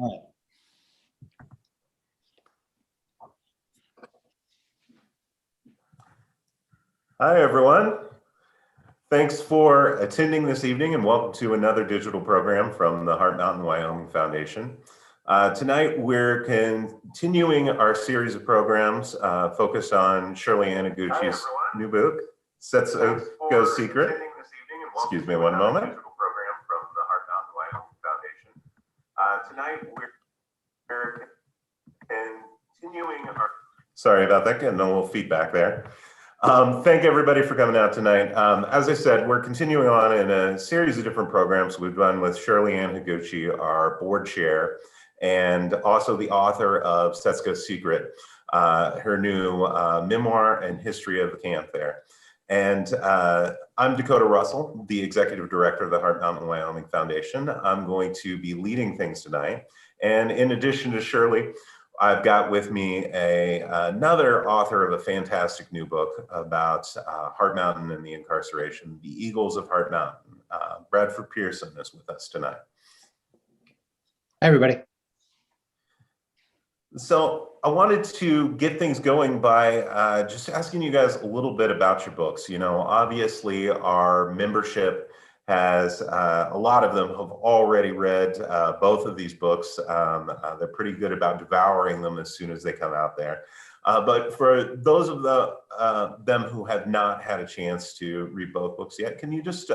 All right. Hi, everyone. Thanks for attending this evening and welcome to another digital program from the Heart Mountain Wyoming Foundation. Tonight, we're continuing our series of programs focused on Shirley Higuchi's new book, Setsuko's Secret. Excuse me one moment. Tonight, we're continuing our... Sorry about that, getting a little feedback there. Thank everybody for coming out tonight. As I said, we're continuing on in a series of different programs we've done with Shirley Higuchi, our board chair, and also the author of Setsuko's Secret, her new memoir and history of the camp there. And I'm Dakota Russell, the executive director of the Heart Mountain Wyoming Foundation. I'm going to be leading things tonight. And in addition to Shirley, I've got with me another author of a fantastic new book about Heart Mountain and the incarceration, The Eagles of Heart Mountain. Bradford Pearson is with us tonight. Hi, everybody. So I wanted to get things going by just asking you guys a little bit about your books. You know, obviously our membership has, a lot of them have already read both of these books. They're pretty good about devouring them as soon as they come out there. But for those of them who have not had a chance to read both books yet, can you just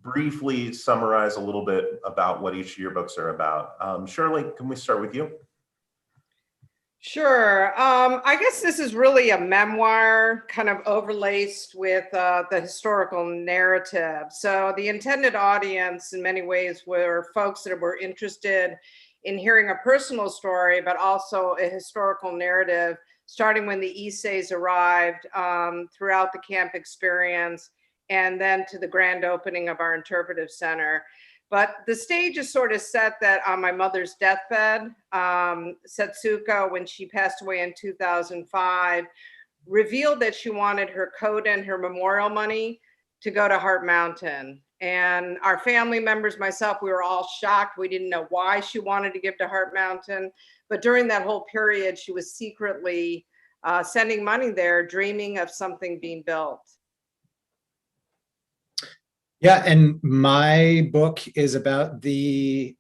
briefly summarize a little bit about what each of your books are about? Shirley, can we start with you? Sure. I guess this is really a memoir kind of overlaced with the historical narrative. So the intended audience in many ways were folks that were interested in hearing a personal story, but also a historical narrative, starting when the Issei's arrived, throughout the camp experience, and then to the grand opening of our Interpretive Center. But the stage is sort of set that on my mother's deathbed, Setsuko, when she passed away in 2005, revealed that she wanted her coat and her memorial money to go to Heart Mountain. And our family members, myself, we were all shocked. We didn't know why she wanted to give to Heart Mountain. But during that whole period, she was secretly sending money there, dreaming of something being built. Yeah, and my book is about the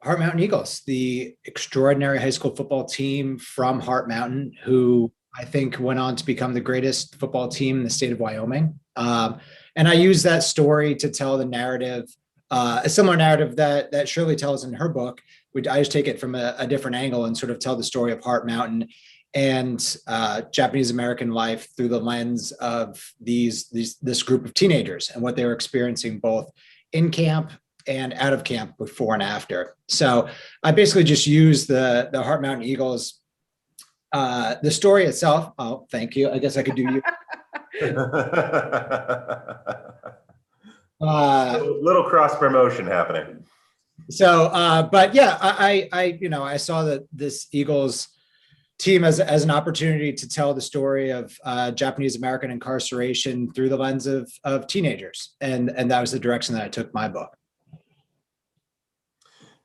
Heart Mountain Eagles, the extraordinary high school football team from Heart Mountain, who I think went on to become the greatest football team in the state of Wyoming. And I use that story to tell the narrative, a similar narrative that Shirley tells in her book. I just take it from a different angle and sort of tell the story of Heart Mountain and Japanese American life through the lens of this group of teenagers and what they were experiencing both in camp and out of camp before and after. So I basically just use the Heart Mountain Eagles, the story itself. Oh, thank you. I guess I could do you. Little cross promotion happening. So, but yeah, I saw that this Eagles team as an opportunity to tell the story of Japanese American incarceration through the lens of teenagers. And that was the direction that I took my book.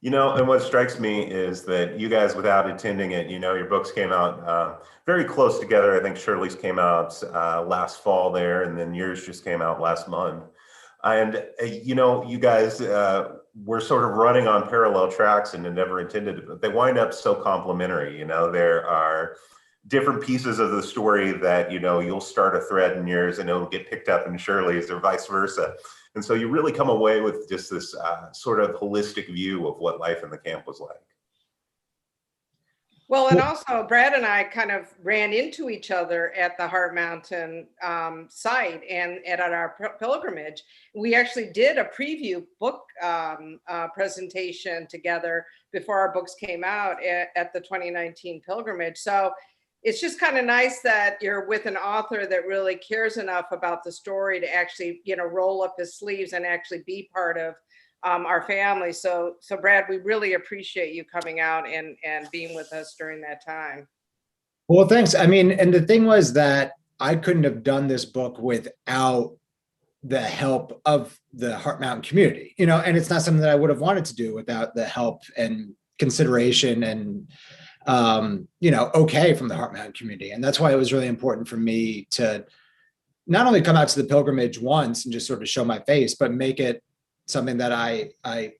You know, and what strikes me is that you guys, without attending it, you know, your books came out very close together. I think Shirley's came out last fall there, and then yours just came out last month. And, you know, you guys were sort of running on parallel tracks and never intended to, but they wind up so complementary. You know, there are different pieces of the story that, you know, you'll start a thread in yours and it'll get picked up in Shirley's or vice versa. And so you really come away with just this sort of holistic view of what life in the camp was like. Well, and also Brad and I kind of ran into each other at the Heart Mountain site and at our pilgrimage. We actually did a preview book presentation together before our books came out at the 2019 pilgrimage. So it's just kind of nice that you're with an author that really cares enough about the story to actually, you know, roll up his sleeves and actually be part of our family. So Brad, we really appreciate you coming out and being with us during that time. Well, thanks. I mean, and the thing was that I couldn't have done this book without the help of the Heart Mountain community, you know, and it's not something that I would have wanted to do without the help and consideration and, okay from the Heart Mountain community. And that's why it was really important for me to not only come out to the pilgrimage once and just sort of show my face, but make it something that I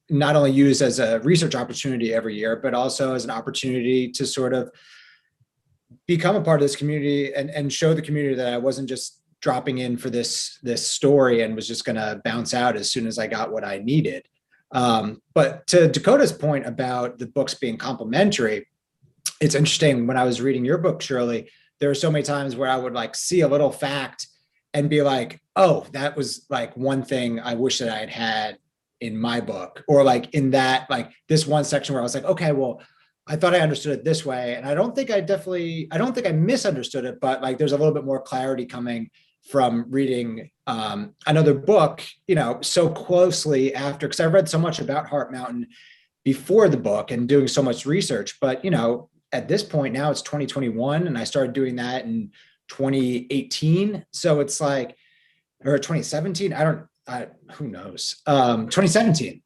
not only use as a research opportunity every year, but also as an opportunity to sort of become a part of this community and show the community that I wasn't just dropping in for this story and was just going to bounce out as soon as I got what I needed. But to Dakota's point about the books being complementary, it's interesting. When I was reading your book, Shirley, there were so many times where I would like see a little fact and be like, oh, that was like one thing I wish that I had in my book, or like in that, like this one section where I was like, okay, well, I thought I understood it this way. And I don't think I misunderstood it, but like there's a little bit more clarity coming from reading another book, so closely after, because I read so much about Heart Mountain before the book and doing so much research. But, at this point now it's 2021 and I started doing that in 2018. So it's like, or 2017, who knows, 2017.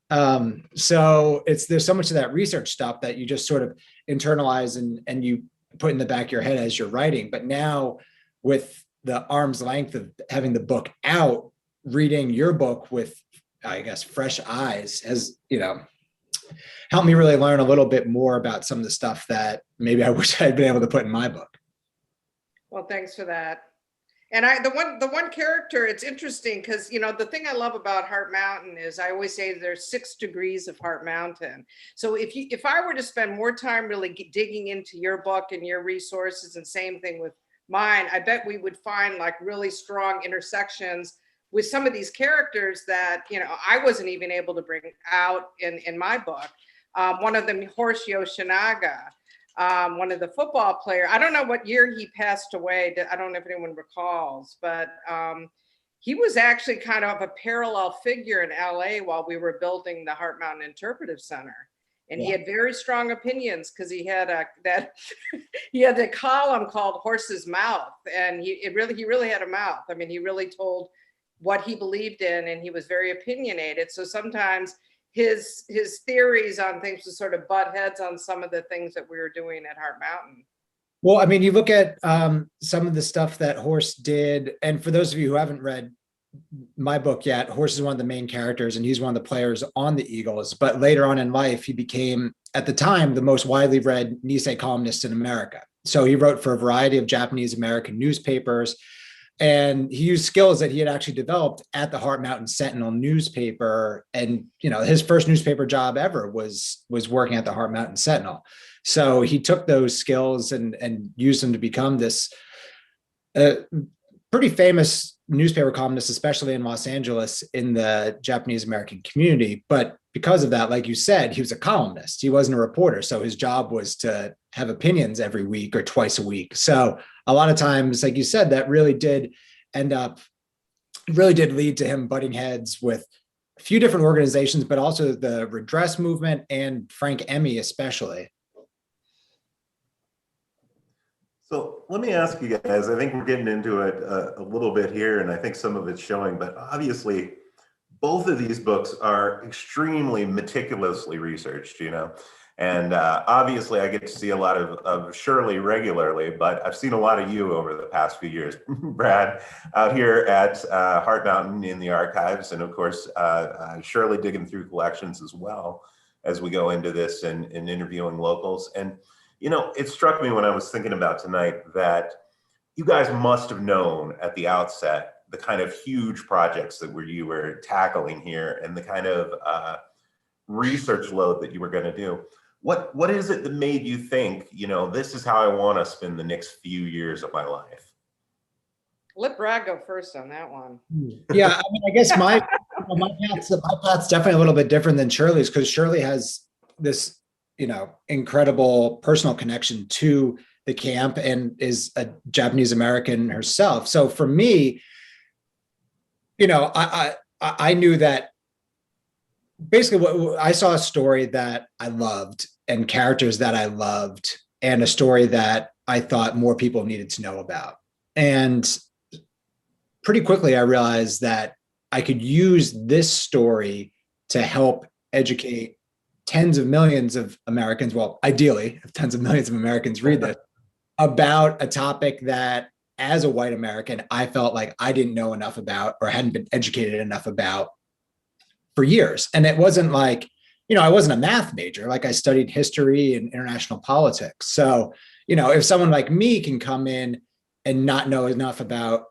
So there's so much of that research stuff that you just sort of internalize and you put in the back of your head as you're writing. But now with the arm's length of having the book out, reading your book with, I guess, fresh eyes has, helped me really learn a little bit more about some of the stuff that maybe I wish I'd been able to put in my book. Well, thanks for that. And the one character, it's interesting because, the thing I love about Heart Mountain is I always say there's 6 degrees of Heart Mountain. So if I were to spend more time really digging into your book and your resources, and same thing with mine, I bet we would find like really strong intersections with some of these characters that, I wasn't even able to bring out in my book. One of them, Horst Yoshinaga, one of the football player. I don't know what year he passed away. I don't know if anyone recalls, but he was actually kind of a parallel figure in LA while we were building the Heart Mountain Interpretive Center. And he had very strong opinions because he had he had a column called Horse's Mouth, and he really had a mouth. I mean, he really told what he believed in, and he was very opinionated. So sometimes his theories on things would sort of butt heads on some of the things that we were doing at Heart Mountain. Well, I mean, you look at some of the stuff that Horst did, and for those of you who haven't read my book yet, Horst is one of the main characters and he's one of the players on the Eagles. But later on in life, he became, at the time, the most widely read Nisei columnist in America. So he wrote for a variety of Japanese American newspapers, and he used skills that he had actually developed at the Heart Mountain Sentinel newspaper. And, his first newspaper job ever was working at the Heart Mountain Sentinel. So he took those skills and used them to become this pretty famous newspaper columnist, especially in Los Angeles in the Japanese American community. But because of that, like you said, he was a columnist. He wasn't a reporter. So his job was to have opinions every week or twice a week. So a lot of times, like you said, that really did lead to him butting heads with a few different organizations, but also the redress movement and Frank Emmy especially. So let me ask you guys, I think we're getting into it a little bit here, and I think some of it's showing, but obviously both of these books are extremely meticulously researched, and obviously I get to see a lot of Shirley regularly, but I've seen a lot of you over the past few years, Brad, out here at Heart Mountain in the archives, and of course, Shirley digging through collections as well as we go into this and interviewing locals. And it struck me when I was thinking about tonight that you guys must have known at the outset the kind of huge projects that you were tackling here and the kind of research load that you were going to do. What is it that made you think, this is how I want to spend the next few years of my life? Let Brad go first on that one. Yeah, I mean, I guess my path's definitely a little bit different than Shirley's, because Shirley has this incredible personal connection to the camp and is a Japanese American herself. So for me, I knew that basically I saw a story that I loved and characters that I loved and a story that I thought more people needed to know about. And pretty quickly I realized that I could use this story to help educate tens of millions of Americans, well, ideally, if tens of millions of Americans read this, about a topic that as a white American, I felt like I didn't know enough about or hadn't been educated enough about for years. And it wasn't like, I wasn't a math major, like I studied history and international politics. So, if someone like me can come in and not know enough about,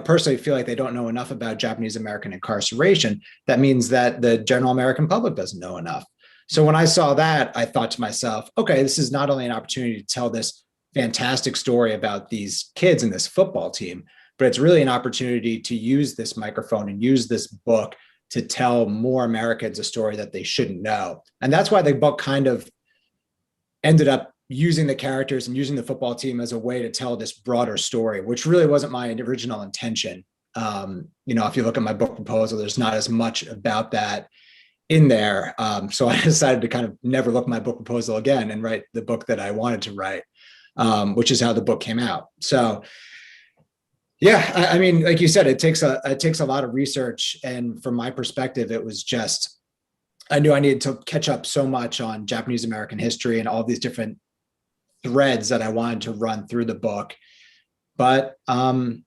personally feel like they don't know enough about Japanese American incarceration, that means that the general American public doesn't know enough. So when I saw that, I thought to myself, okay, this is not only an opportunity to tell this fantastic story about these kids and this football team, but it's really an opportunity to use this microphone and use this book to tell more Americans a story that they shouldn't know. And that's why the book kind of ended up using the characters and using the football team as a way to tell this broader story, which really wasn't my original intention. If you look at my book proposal, there's not as much about that in there. So I decided to kind of never look at my book proposal again and write the book that I wanted to write, which is how the book came out. So yeah, I mean, like you said, it takes a lot of research. And from my perspective, it was just, I knew I needed to catch up so much on Japanese American history and all these different threads that I wanted to run through the book. But, I mean,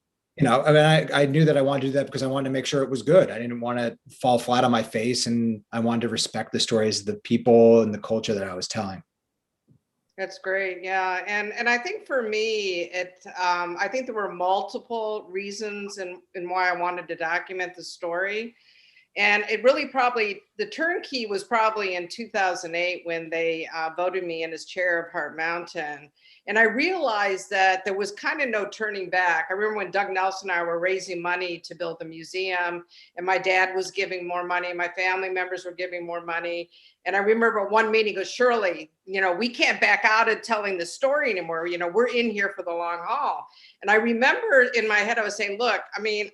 I knew that I wanted to do that because I wanted to make sure it was good. I didn't want to fall flat on my face, and I wanted to respect the stories of the people and the culture that I was telling. That's great. Yeah. And I think for me, I think there were multiple reasons and why I wanted to document the story. And it really the turnkey was probably in 2008 when they voted me in as chair of Heart Mountain. And I realized that there was kind of no turning back. I remember when Doug Nelson and I were raising money to build the museum, and my dad was giving more money, my family members were giving more money. And I remember one meeting, he goes, Shirley, we can't back out of telling the story anymore. We're in here for the long haul. And I remember in my head, I was saying, look, I mean,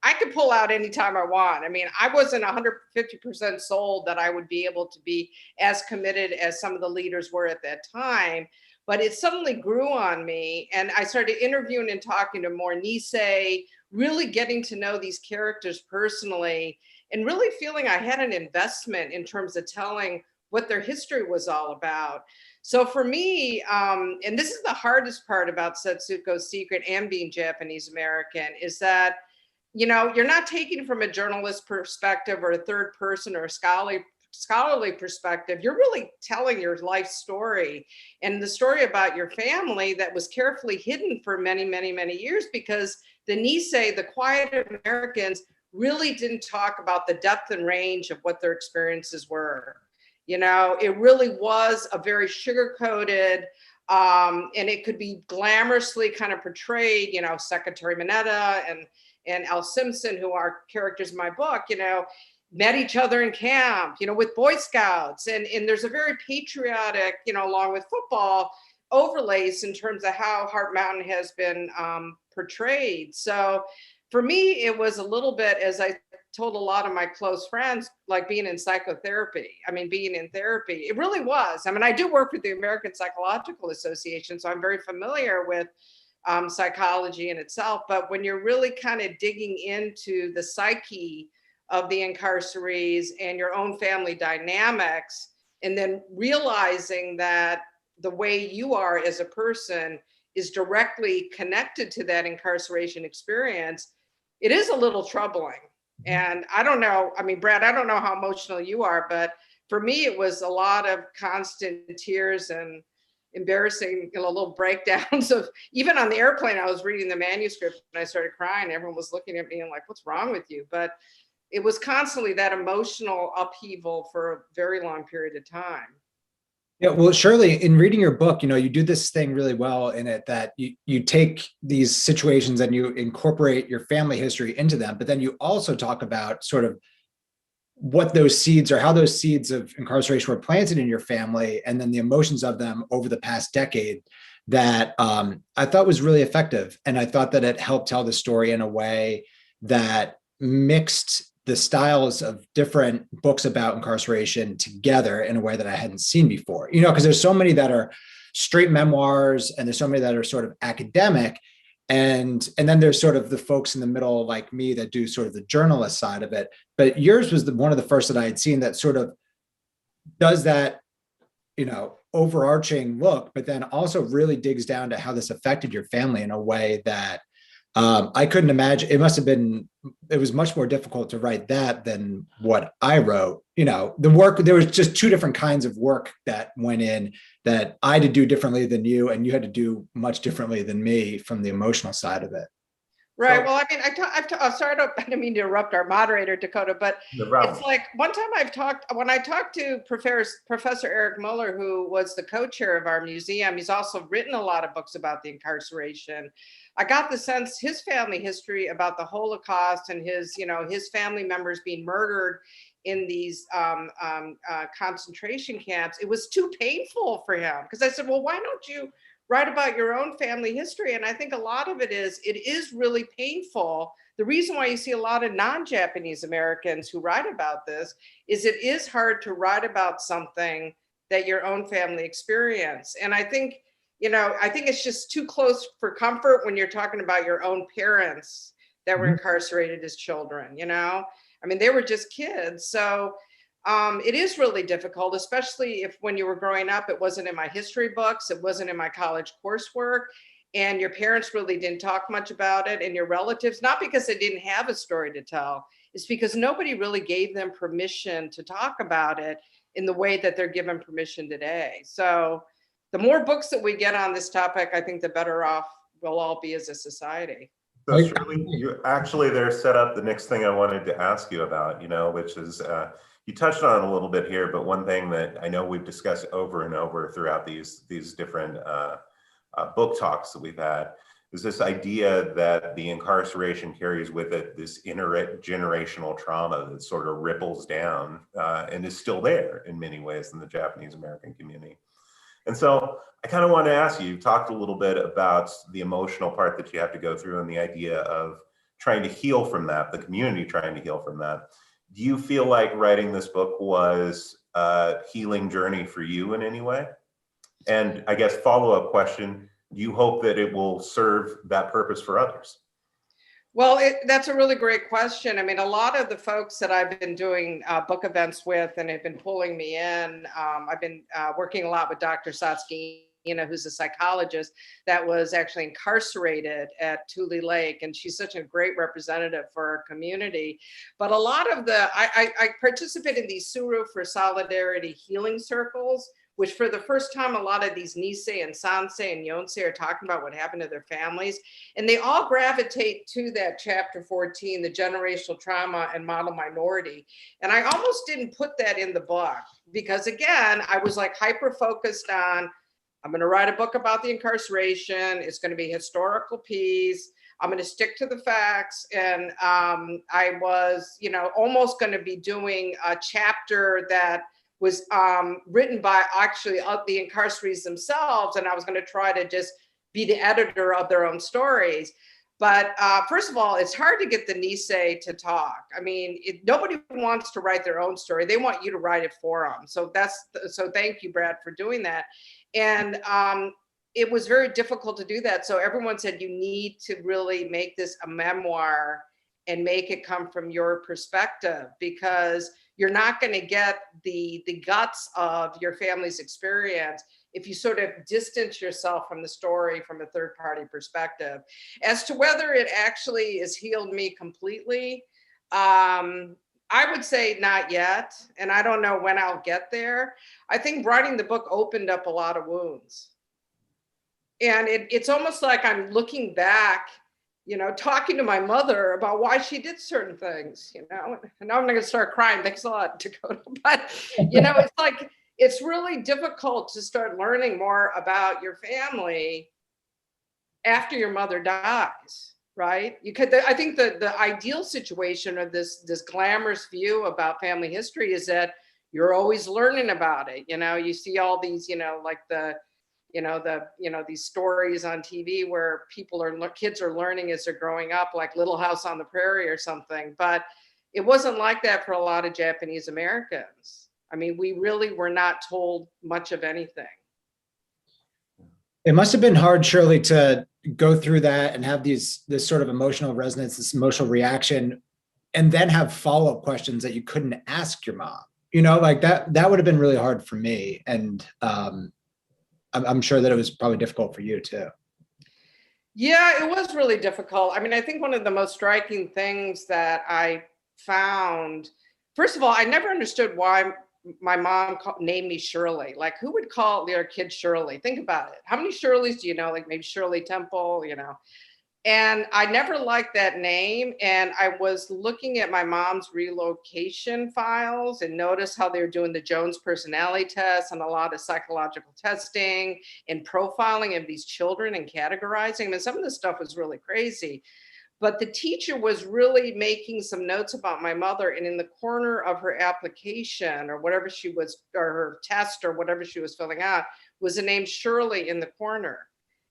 I could pull out anytime I want. I mean, I wasn't 150% sold that I would be able to be as committed as some of the leaders were at that time, but it suddenly grew on me. And I started interviewing and talking to more Nisei, really getting to know these characters personally, and really feeling I had an investment in terms of telling what their history was all about. So for me, and this is the hardest part about Setsuko's Secret and being Japanese American, is that you're not taking from a journalist perspective or a third person or a scholarly perspective. You're really telling your life story and the story about your family that was carefully hidden for many, many, many years, because the Nisei, the quiet Americans, really didn't talk about the depth and range of what their experiences were. It really was a very sugar-coated, and it could be glamorously kind of portrayed, Secretary Mineta and Al Simpson, who are characters in my book, met each other in camp, with Boy Scouts. And there's a very patriotic, along with football overlays in terms of how Heart Mountain has been portrayed. So for me, it was a little bit, as I told a lot of my close friends, like being in psychotherapy. I mean, being in therapy, it really was. I mean, I do work with the American Psychological Association, so I'm very familiar with psychology in itself. But when you're really kind of digging into the psyche of the incarcerees and your own family dynamics, and then realizing that the way you are as a person is directly connected to that incarceration experience, it is a little troubling. And I don't know, I mean, Brad, I don't know how emotional you are, but for me, it was a lot of constant tears and embarrassing, little breakdowns of, even on the airplane, I was reading the manuscript and I started crying. Everyone was looking at me and like, what's wrong with you? But it was constantly that emotional upheaval for a very long period of time. Yeah, well, Shirley, in reading your book, you do this thing really well in it, that you take these situations and you incorporate your family history into them, but then you also talk about sort of what those seeds, or how those seeds of incarceration were planted in your family, and then the emotions of them over the past decade, that I thought was really effective. And I thought that it helped tell the story in a way that mixed the styles of different books about incarceration together in a way that I hadn't seen before, because there's so many that are straight memoirs and there's so many that are sort of academic. And then there's sort of the folks in the middle like me that do sort of the journalist side of it. But yours was one of the first that I had seen that sort of does that, overarching look, but then also really digs down to how this affected your family in a way that I couldn't imagine. It was much more difficult to write that than what I wrote. The work, there was just two different kinds of work that went in that I had to do differently than you, and you had to do much differently than me from the emotional side of it. Right. Well, I mean, I'm sorry, I didn't mean to interrupt our moderator, Dakota, but it's like one time when I talked to Professor Eric Muller, who was the co-chair of our museum, he's also written a lot of books about the incarceration. I got the sense his family history about the Holocaust and his family members being murdered in these concentration camps, it was too painful for him. Because I said, well, why don't you write about your own family history? And I think a lot of it is really painful. The reason why you see a lot of non-Japanese Americans who write about this is it is hard to write about something that your own family experienced. And I think, it's just too close for comfort when you're talking about your own parents that were incarcerated as children, I mean, they were just kids. So it is really difficult, especially if when you were growing up, it wasn't in my history books, it wasn't in my college coursework, and your parents really didn't talk much about it, and your relatives, not because they didn't have a story to tell, it's because nobody really gave them permission to talk about it in the way that they're given permission today. So the more books that we get on this topic, I think the better off we'll all be as a society. So Shirley, you actually there set up the next thing I wanted to ask you about, which is, you touched on it a little bit here, but one thing that I know we've discussed over and over throughout these different book talks that we've had is this idea that the incarceration carries with it this intergenerational trauma that sort of ripples down and is still there in many ways in the Japanese American community. And so I kind of want to ask you talked a little bit about the emotional part that you have to go through and the idea of trying to heal from that, the community trying to heal from that. Do you feel like writing this book was a healing journey for you in any way? And I guess follow-up question, do you hope that it will serve that purpose for others? Well, that's a really great question. I mean, a lot of the folks that I've been doing book events with and have been pulling me in, I've been working a lot with Dr. Satsuko, who's a psychologist that was actually incarcerated at Tule Lake. And she's such a great representative for our community. But a lot of I participate in these Suru for Solidarity healing circles, which for the first time, a lot of these Nisei and Sansei and Yonsei are talking about what happened to their families. And they all gravitate to that chapter 14, the generational trauma and model minority. And I almost didn't put that in the book because again, I was like hyper-focused on, I'm going to write a book about the incarceration. It's going to be a historical piece. I'm going to stick to the facts. And I was, almost going to be doing a chapter that was written by actually the incarcerees themselves. And I was going to try to just be the editor of their own stories. But first of all, it's hard to get the Nisei to talk. I mean, nobody wants to write their own story. They want you to write it for them. So thank you, Brad, for doing that. And it was very difficult to do that. So everyone said, you need to really make this a memoir and make it come from your perspective, because you're not going to get the guts of your family's experience if you sort of distance yourself from the story from a third party perspective. As to whether it actually has healed me completely, I would say not yet. And I don't know when I'll get there. I think writing the book opened up a lot of wounds. And it's almost like I'm looking back, talking to my mother about why she did certain things, and now I'm not going to start crying. Thanks a lot, Dakota. But, it's like, it's really difficult to start learning more about your family after your mother dies, right? I think the ideal situation or this glamorous view about family history is that you're always learning about it. You see all these, these stories on TV where kids are learning as they're growing up, like Little House on the Prairie or something. But it wasn't like that for a lot of Japanese Americans. I mean, we really were not told much of anything. It must have been hard, Shirley, to go through that and have this sort of emotional resonance, this emotional reaction, and then have follow-up questions that you couldn't ask your mom. like that would have been really hard for me. And I'm sure that it was probably difficult for you too. Yeah, it was really difficult. I mean, I think one of the most striking things that I found, first of all, I never understood why my mom named me Shirley. Like, who would call their kid Shirley? Think about it. How many Shirleys do you know? Like maybe Shirley Temple, And I never liked that name. And I was looking at my mom's relocation files and noticed how they were doing the Jones personality test and a lot of psychological testing and profiling of these children and categorizing. I mean, some of the stuff was really crazy. But the teacher was really making some notes about my mother. And in the corner of her application or whatever she was, or her test or whatever she was filling out, was the name Shirley in the corner.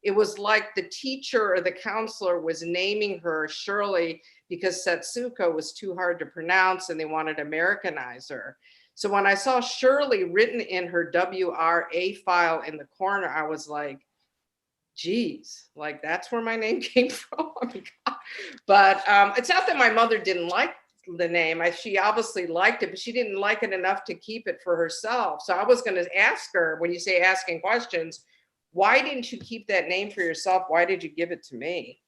It was like the teacher or the counselor was naming her Shirley because Setsuko was too hard to pronounce and they wanted to Americanize her. So when I saw Shirley written in her WRA file in the corner, I was like, geez, like that's where my name came from. But it's not that my mother didn't like the name. She obviously liked it, but she didn't like it enough to keep it for herself. So I was going to ask her, when you say asking questions, why didn't you keep that name for yourself? Why did you give it to me?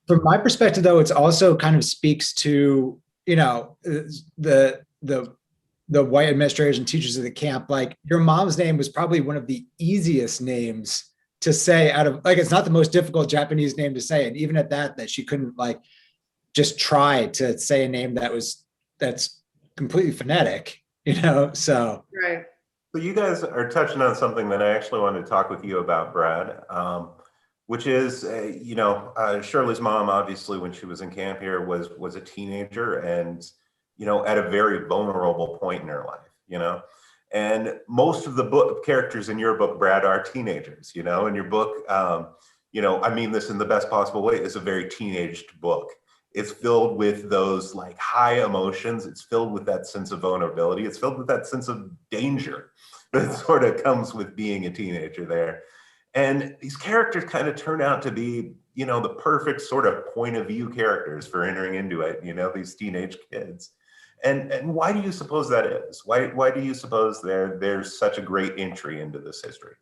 From my perspective, though, it's also kind of speaks to, the white administrators and teachers of the camp. Like, your mom's name was probably one of the easiest names to say out of, like, it's not the most difficult Japanese name to say. And even at that she couldn't like just try to say a name that's completely phonetic, so. Right. So you guys are touching on something that I actually wanted to talk with you about, Brad, which is, Shirley's mom, obviously, when she was in camp here, was a teenager and, at a very vulnerable point in her life, and most of the book characters in your book, Brad, are teenagers, and your book, I mean this in the best possible way, is a very teenaged book. It's filled with those like high emotions. It's filled with that sense of vulnerability. It's filled with that sense of danger that sort of comes with being a teenager there. And these characters kind of turn out to be, the perfect sort of point of view characters for entering into it, these teenage kids. And why do you suppose that is? Why do you suppose there's such a great entry into this history?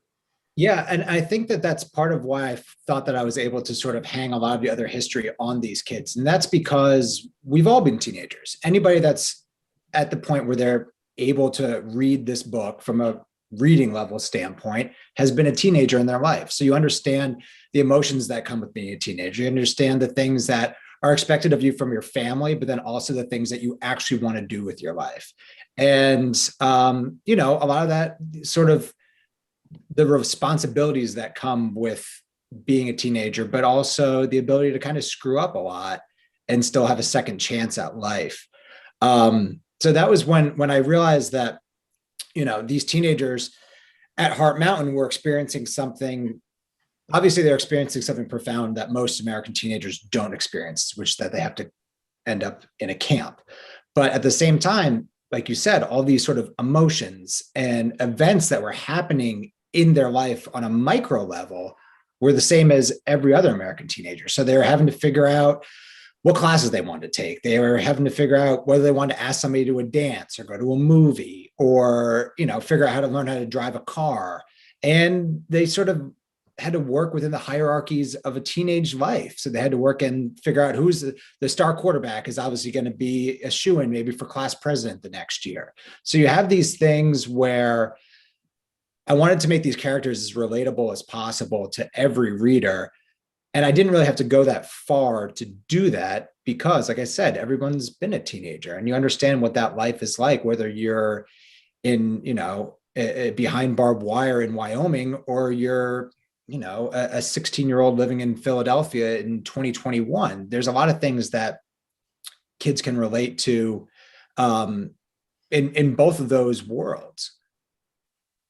Yeah, and I think that's part of why I thought that I was able to sort of hang a lot of the other history on these kids. And that's because we've all been teenagers. Anybody that's at the point where they're able to read this book from a reading level standpoint has been a teenager in their life. So you understand the emotions that come with being a teenager. You understand the things that are expected of you from your family, but then also the things that you actually want to do with your life. And, a lot of that sort of the responsibilities that come with being a teenager, but also the ability to kind of screw up a lot and still have a second chance at life. So that was when I realized that, these teenagers at Heart Mountain were experiencing something. Obviously, they're experiencing something profound that most American teenagers don't experience, which is that they have to end up in a camp. But at the same time, like you said, all these sort of emotions and events that were happening in their life on a micro level were the same as every other American teenager. So they were having to figure out what classes they wanted to take. They were having to figure out whether they wanted to ask somebody to a dance or go to a movie or, figure out how to learn how to drive a car. And they sort of had to work within the hierarchies of a teenage life. So they had to work and figure out who's the star quarterback is obviously going to be a shoo-in maybe for class president the next year. So you have these things where I wanted to make these characters as relatable as possible to every reader. And I didn't really have to go that far to do that because, like I said, everyone's been a teenager and you understand what that life is like, whether you're in, behind barbed wire in Wyoming or you're, a 16-year-old living in Philadelphia in 2021. There's a lot of things that kids can relate to in both of those worlds.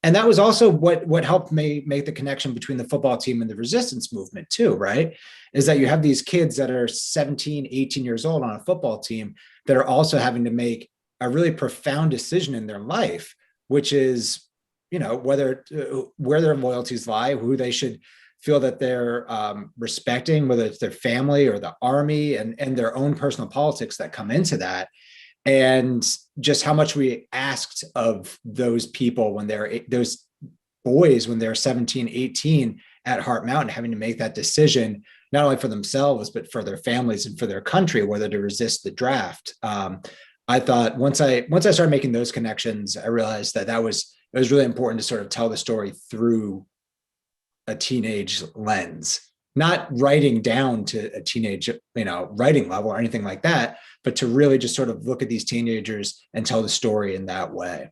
And that was also what helped me make the connection between the football team and the resistance movement too, right? Is that you have these kids that are 17, 18 years old on a football team that are also having to make a really profound decision in their life, which is, where their loyalties lie, who they should feel that they're respecting, whether it's their family or the army and their own personal politics that come into that. and just how much we asked of those people when those boys, when they're 17, 18 at Heart Mountain, having to make that decision, not only for themselves, but for their families and for their country, whether to resist the draft. I thought once I started making those connections, I realized that it was really important to sort of tell the story through a teenage lens, not writing down to a teenage, writing level or anything like that, but to really just sort of look at these teenagers and tell the story in that way.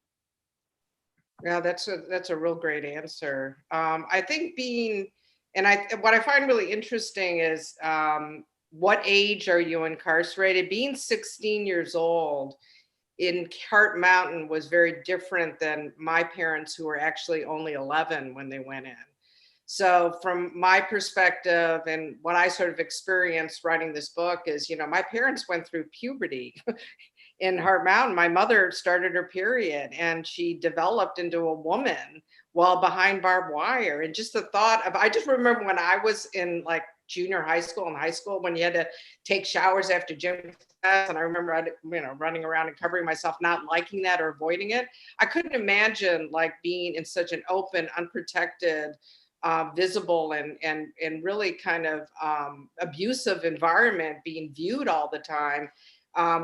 Yeah, that's a real great answer. I think what I find really interesting is what age are you incarcerated? Being 16 years old in Heart Mountain was very different than my parents, who were actually only 11 when they went in. So from my perspective and what I sort of experienced writing this book is, my parents went through puberty in Heart Mountain. My mother started her period and she developed into a woman while behind barbed wire. And just the thought of, I just remember when I was in like junior high school and high school, when you had to take showers after gym class, and I remember running around and covering myself, not liking that or avoiding it. I couldn't imagine like being in such an open, unprotected, visible and really kind of abusive environment, being viewed all the time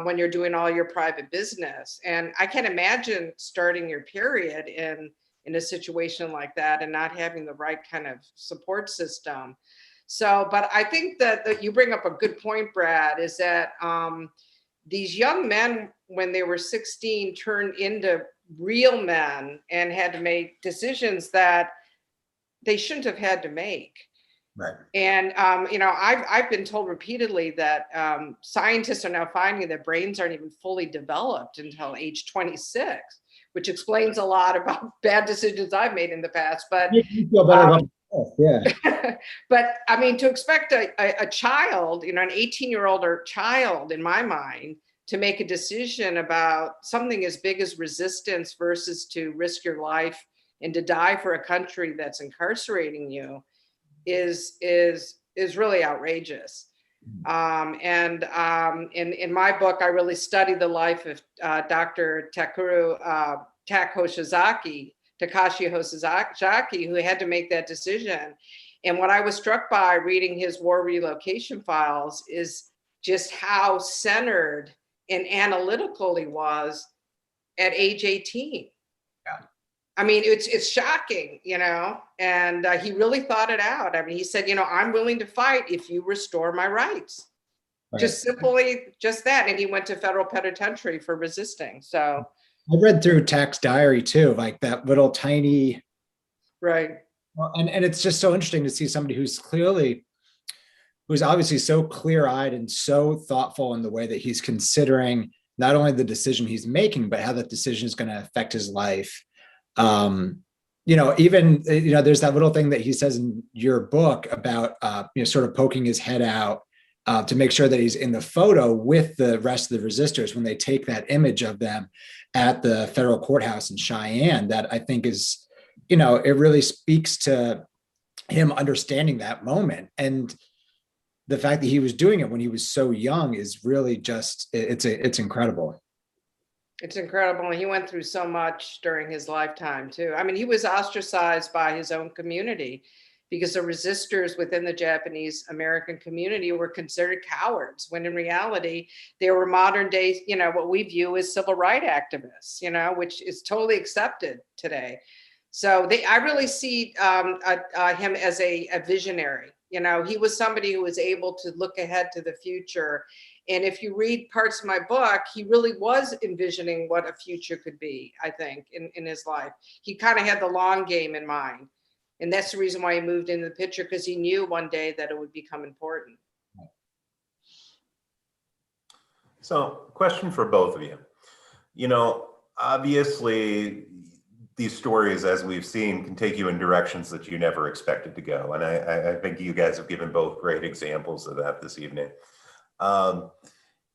when you're doing all your private business. And I can't imagine starting your period in a situation like that and not having the right kind of support system. So, but I think that you bring up a good point, Brad, is that these young men, when they were 16, turned into real men and had to make decisions that they shouldn't have had to make. Right. And, I've been told repeatedly that scientists are now finding that brains aren't even fully developed until age 26, which explains a lot about bad decisions I've made in the past. But you feel better about yourself, yeah. But I mean, to expect a child, an 18-year-old or child, in my mind, to make a decision about something as big as resistance versus to risk your life and to die for a country that's incarcerating you is really outrageous. In my book, I really study the life of Dr. Takashi Hoshizaki, who had to make that decision. And what I was struck by reading his war relocation files is just how centered and analytical he was at age 18. Yeah. I mean, it's shocking, and he really thought it out. I mean, he said, I'm willing to fight if you restore my rights. Right. Just that. And he went to federal penitentiary for resisting. So I read through Tak's diary too, like that little tiny. Right. And it's just so interesting to see somebody who's obviously so clear-eyed and so thoughtful in the way that he's considering not only the decision he's making, but how that decision is going to affect his life. There's that little thing that he says in your book about, sort of poking his head out to make sure that he's in the photo with the rest of the resistors when they take that image of them at the federal courthouse in Cheyenne. That I think is, it really speaks to him understanding that moment. And the fact that he was doing it when he was so young is really just, it's incredible. It's incredible. And he went through so much during his lifetime too. I mean, he was ostracized by his own community because the resistors within the Japanese American community were considered cowards, when in reality, they were modern day, what we view as civil rights activists, which is totally accepted today. So I really see him as a visionary. He was somebody who was able to look ahead to the future. And if you read parts of my book, he really was envisioning what a future could be, I think, in his life. He kind of had the long game in mind. And that's the reason why he moved into the picture, because he knew one day that it would become important. So, question for both of you. Obviously, these stories, as we've seen, can take you in directions that you never expected to go. And I think you guys have given both great examples of that this evening.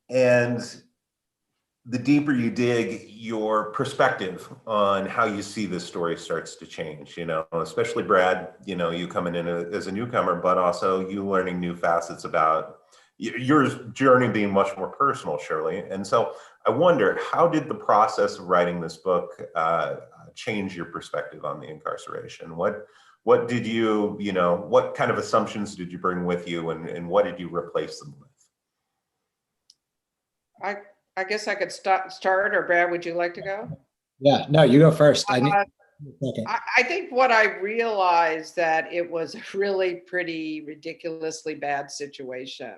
And the deeper you dig, your perspective on how you see this story starts to change, especially Brad, you coming in as a newcomer, but also you learning new facets about your journey being much more personal, Shirley. And so I wonder, how did the process of writing this book change your perspective on the incarceration? What did you, what kind of assumptions did you bring with you, and what did you replace them with? I guess I could start, or Brad, would you like to go? Yeah, no, you go first. I think what I realized that it was a really pretty ridiculously bad situation.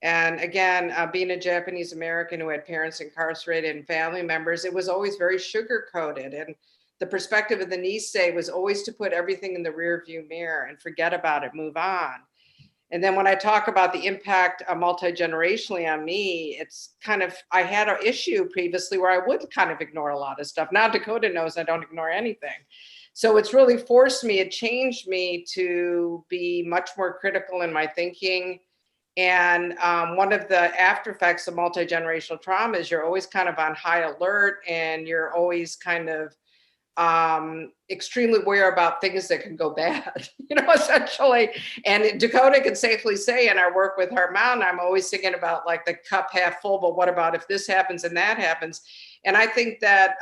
And again, being a Japanese American who had parents incarcerated and family members, it was always very sugar coated. And the perspective of the Nisei was always to put everything in the rear view mirror and forget about it, move on. And then when I talk about the impact multi-generationally on me, it's kind of, I had an issue previously where I would kind of ignore a lot of stuff. Now Dakota knows I don't ignore anything. So it's really forced me, it changed me to be much more critical in my thinking. And one of the after effects of multi-generational trauma is you're always kind of on high alert, and you're always kind of extremely aware about things that can go bad, essentially. And Dakota can safely say in our work with Heart Mountain, I'm always thinking about like the cup half full, but what about if this happens and that happens? And I think that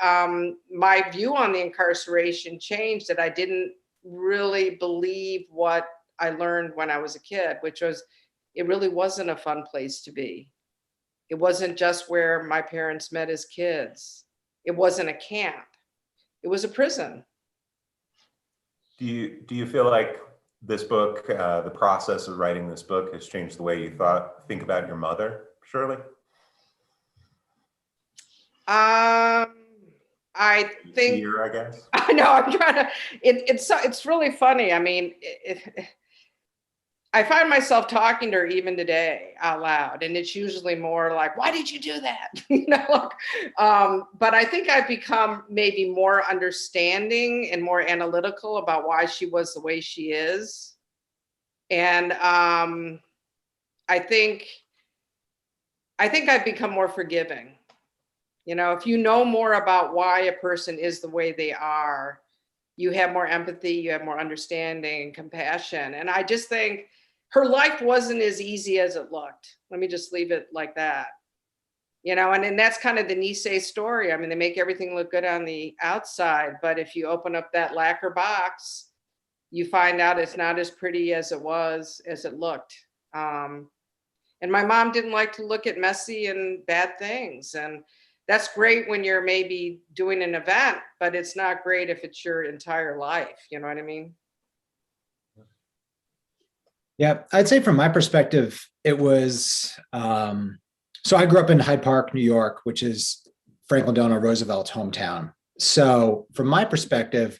my view on the incarceration changed, that I didn't really believe what I learned when I was a kid, which was, it really wasn't a fun place to be. It wasn't just where my parents met as kids. It wasn't a camp. It was a prison. Do you feel like this book, the process of writing this book, has changed the way you think about your mother, Shirley? I think. Fear, I guess. I know. I'm trying to. It's really funny. I mean, I find myself talking to her even today out loud, and it's usually more like, why did you do that? But I think I've become maybe more understanding and more analytical about why she was the way she is. And I think I've become more forgiving. If you know more about why a person is the way they are, you have more empathy, you have more understanding and compassion. And I just think her life wasn't as easy as it looked. Let me just leave it like that. And then that's kind of the Nisei story. I mean, they make everything look good on the outside, but if you open up that lacquer box, you find out it's not as pretty as it looked. And my mom didn't like to look at messy and bad things. And that's great when you're maybe doing an event, but it's not great if it's your entire life. You know what I mean? Yeah, I'd say from my perspective, it was, so I grew up in Hyde Park, New York, which is Franklin Delano Roosevelt's hometown. So from my perspective,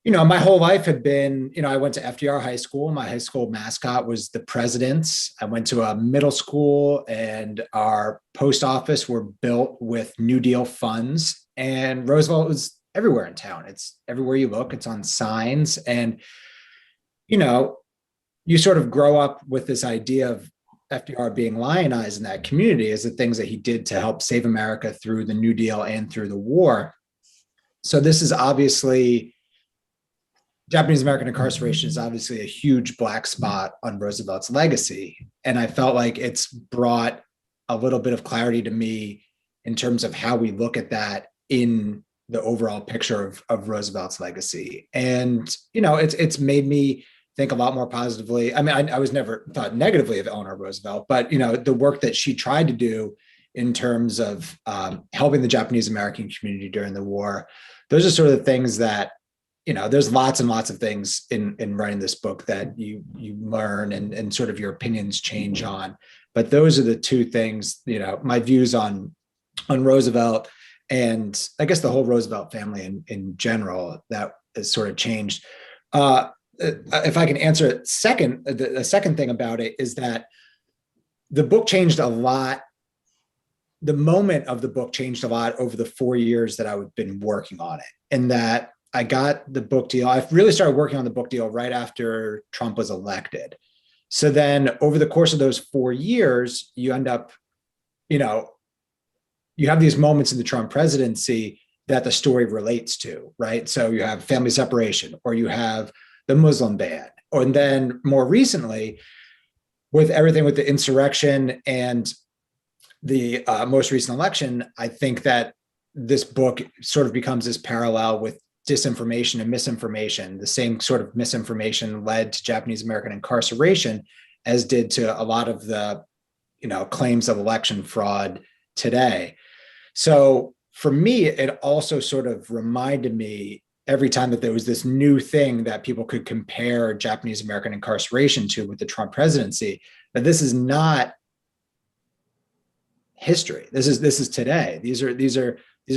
my whole life had been, I went to FDR High School. My high school mascot was the presidents. I went to a middle school, and our post office were built with New Deal funds. And Roosevelt was everywhere in town. It's everywhere you look, it's on signs. And, you sort of grow up with this idea of FDR being lionized in that community as the things that he did to help save America through the New Deal and through the war. So this is obviously, Japanese American incarceration is obviously a huge black spot on Roosevelt's legacy. And I felt like it's brought a little bit of clarity to me in terms of how we look at that in the overall picture of Roosevelt's legacy. And, it's made me think a lot more positively. I mean, I was never thought negatively of Eleanor Roosevelt, but, the work that she tried to do in terms of helping the Japanese American community during the war, those are sort of the things that, there's lots and lots of things in writing this book that you learn and sort of your opinions change on. But those are the two things, my views on Roosevelt, and I guess the whole Roosevelt family in general, that has sort of changed. If I can answer it, the second thing about it is that the book changed a lot. The moment of the book changed a lot over the 4 years that I've been working on it, and that I got the book deal. I really started working on the book deal right after Trump was elected. So then over the course of those 4 years, you end up, you have these moments in the Trump presidency that the story relates to, right? So you have family separation, or you have the Muslim ban, and then more recently with everything with the insurrection and the most recent election, I think that this book sort of becomes this parallel with disinformation and misinformation. The same sort of misinformation led to Japanese American incarceration as did to a lot of the, claims of election fraud today. So for me, it also sort of reminded me every time that there was this new thing that people could compare Japanese American incarceration to with the Trump presidency, that this is not history. This is today. These are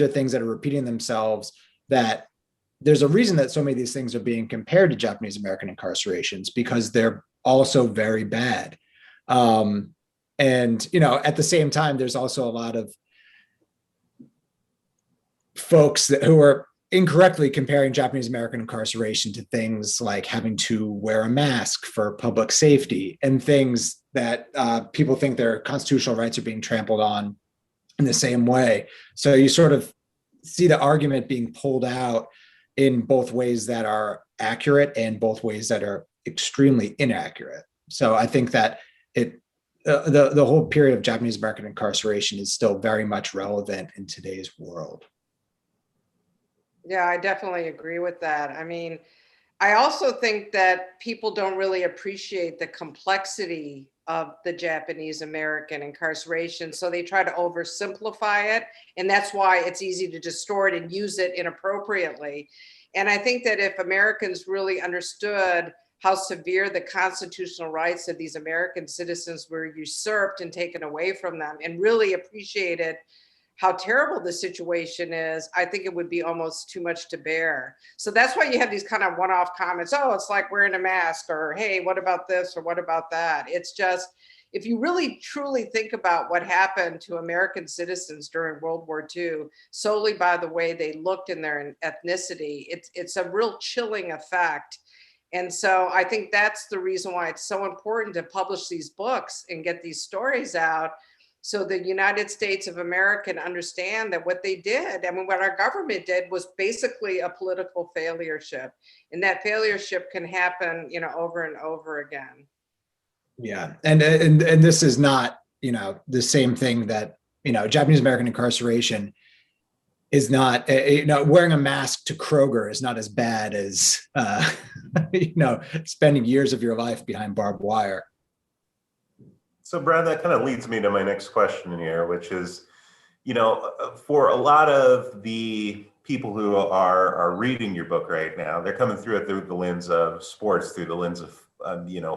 things that are repeating themselves, that there's a reason that so many of these things are being compared to Japanese American incarcerations, because they're also very bad. And at the same time, there's also a lot of folks who are incorrectly comparing Japanese American incarceration to things like having to wear a mask for public safety, and things that people think their constitutional rights are being trampled on in the same way. So you sort of see the argument being pulled out in both ways that are accurate and both ways that are extremely inaccurate. So I think that the whole period of Japanese American incarceration is still very much relevant in today's world. Yeah, I definitely agree with that. I mean, I also think that people don't really appreciate the complexity of the Japanese American incarceration. So they try to oversimplify it. And that's why it's easy to distort and use it inappropriately. And I think that if Americans really understood how severe the constitutional rights of these American citizens were usurped and taken away from them, and really appreciated how terrible the situation is, I think it would be almost too much to bear. So that's why you have these kind of one-off comments. Oh, it's like wearing a mask, or hey, what about this, or what about that? It's just, if you really truly think about what happened to American citizens during World War II, solely by the way they looked and their ethnicity, it's a real chilling effect. And so I think that's the reason why it's so important to publish these books and get these stories out, so the United States of America can understand that what they did, I mean, what our government did was basically a political failureship. And that failureship can happen, over and over again. Yeah. And this is not, the same thing that, Japanese American incarceration is not, wearing a mask to Kroger is not as bad as, spending years of your life behind barbed wire. So Brad, that kind of leads me to my next question here, which is, for a lot of the people who are reading your book right now, they're coming through it through the lens of sports, through the lens of,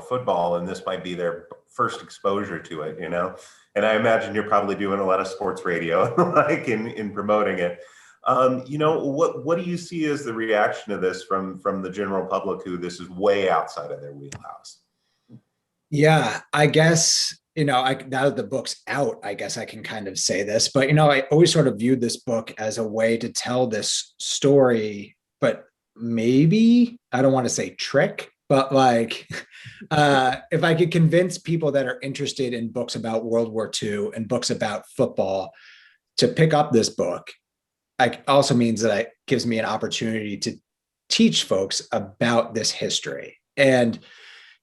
football, and this might be their first exposure to it, and I imagine you're probably doing a lot of sports radio, like in promoting it. What do you see as the reaction to this from the general public, who this is way outside of their wheelhouse? Yeah, I guess, now that the book's out, I guess I can kind of say this, but, I always sort of viewed this book as a way to tell this story, but maybe, I don't want to say trick, but like, if I could convince people that are interested in books about World War II and books about football to pick up this book, it also means that it gives me an opportunity to teach folks about this history. And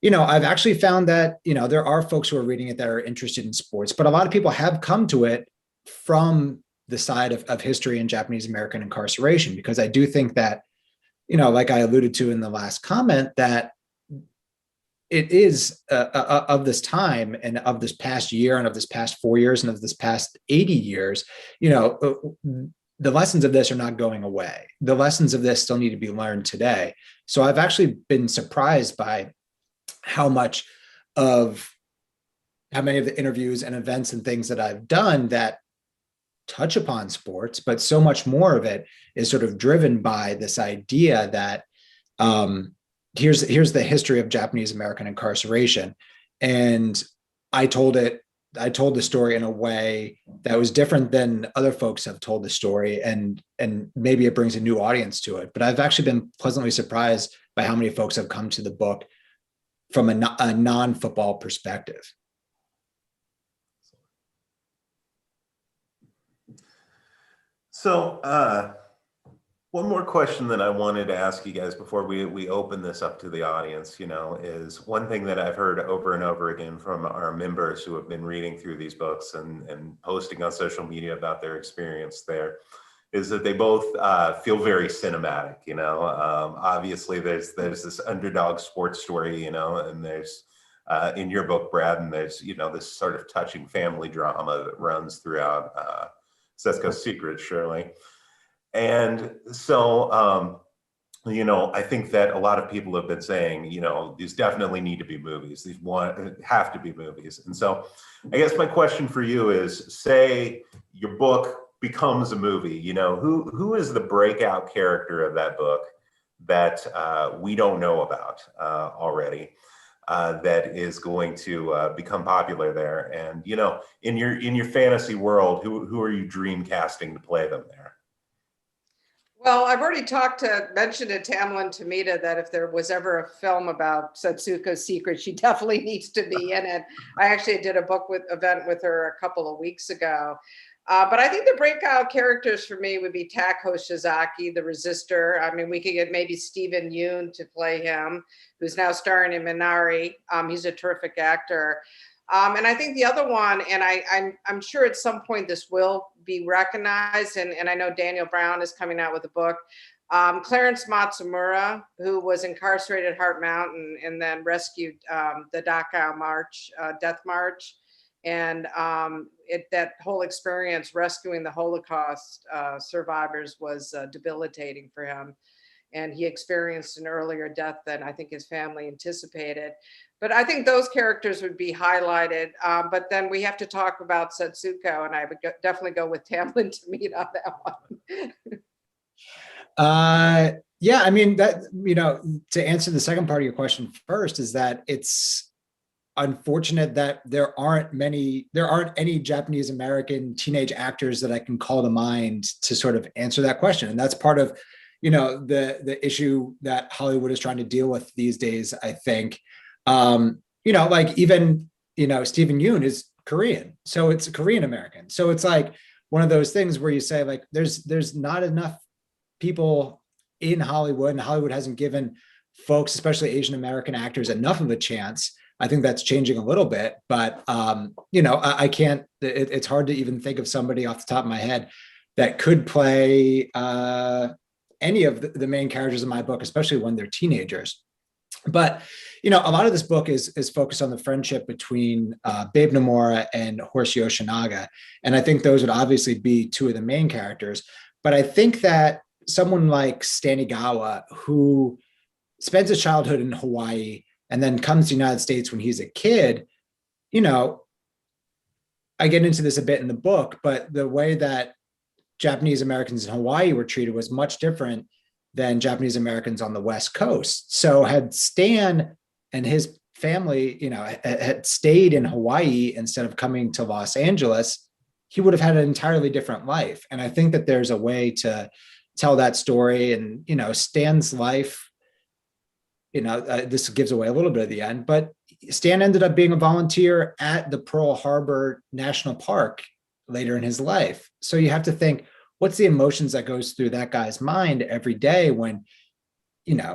I've actually found that, there are folks who are reading it that are interested in sports, but a lot of people have come to it from the side of history and Japanese American incarceration, because I do think that, like I alluded to in the last comment, that it is of this time and of this past year and of this past 4 years and of this past 80 years, the lessons of this are not going away. The lessons of this still need to be learned today. So I've actually been surprised by how many of the interviews and events and things that I've done that touch upon sports, but so much more of it is sort of driven by this idea that here's the history of Japanese American incarceration. And I told the story in a way that was different than other folks have told the story, and maybe it brings a new audience to it. But I've actually been pleasantly surprised by how many folks have come to the book from a non-football perspective. So One more question that I wanted to ask you guys before we open this up to the audience, is one thing that I've heard over and over again from our members who have been reading through these books and posting on social media about their experience there, is that they both feel very cinematic. Obviously there's this underdog sports story, and there's in your book, Brad, and there's this sort of touching family drama that runs throughout Setsuko's Secret, Shirley. And so, I think that a lot of people have been saying, these definitely need to be movies. These have to be movies. And so I guess my question for you is, say your book becomes a movie, who is the breakout character of that book that we don't know about already, that is going to become popular there? And, in your fantasy world, who are you dream casting to play them there? Well, I've already mentioned to Tamlin Tomita that if there was ever a film about Setsuko's Secret, she definitely needs to be in it. I actually did a book event with her a couple of weeks ago. But I think the breakout characters for me would be Tako Shizaki, the resistor. I mean, we could get maybe Stephen Yoon to play him, who's now starring in Minari. He's a terrific actor. And I think the other one, and I'm sure at some point this will be recognized, and I know Daniel Brown is coming out with a book, Clarence Matsumura, who was incarcerated at Heart Mountain and then rescued the Dachau March, Death March. And that whole experience rescuing the Holocaust survivors was debilitating for him. And he experienced an earlier death than I think his family anticipated. But I think those characters would be highlighted. But then we have to talk about Setsuko, and I would definitely go with Tamlin to meet on that one. Yeah, I mean, that, to answer the second part of your question first, is that it's unfortunate that there aren't any Japanese American teenage actors that I can call to mind to sort of answer that question. And that's part of, the issue that Hollywood is trying to deal with these days, I think. Like even, Stephen Yoon is Korean, so it's a Korean American. So it's like one of those things where you say, like, there's not enough people in Hollywood, and Hollywood hasn't given folks, especially Asian American actors, enough of a chance. I think that's changing a little bit, but I can't, it's hard to even think of somebody off the top of my head that could play any of the main characters in my book, especially when they're teenagers. But, a lot of this book is focused on the friendship between Babe Nomura and Horace Yoshinaga. And I think those would obviously be two of the main characters. But I think that someone like Stanigawa, who spends his childhood in Hawaii and then comes to the United States when he's a kid, I get into this a bit in the book, but the way that Japanese Americans in Hawaii were treated was much different than Japanese Americans on the West Coast. So had Stan and his family, had stayed in Hawaii instead of coming to Los Angeles, he would have had an entirely different life. And I think that there's a way to tell that story. And, Stan's life, this gives away a little bit of the end, but Stan ended up being a volunteer at the Pearl Harbor National Park later in his life. So you have to think, what's the emotions that goes through that guy's mind every day when,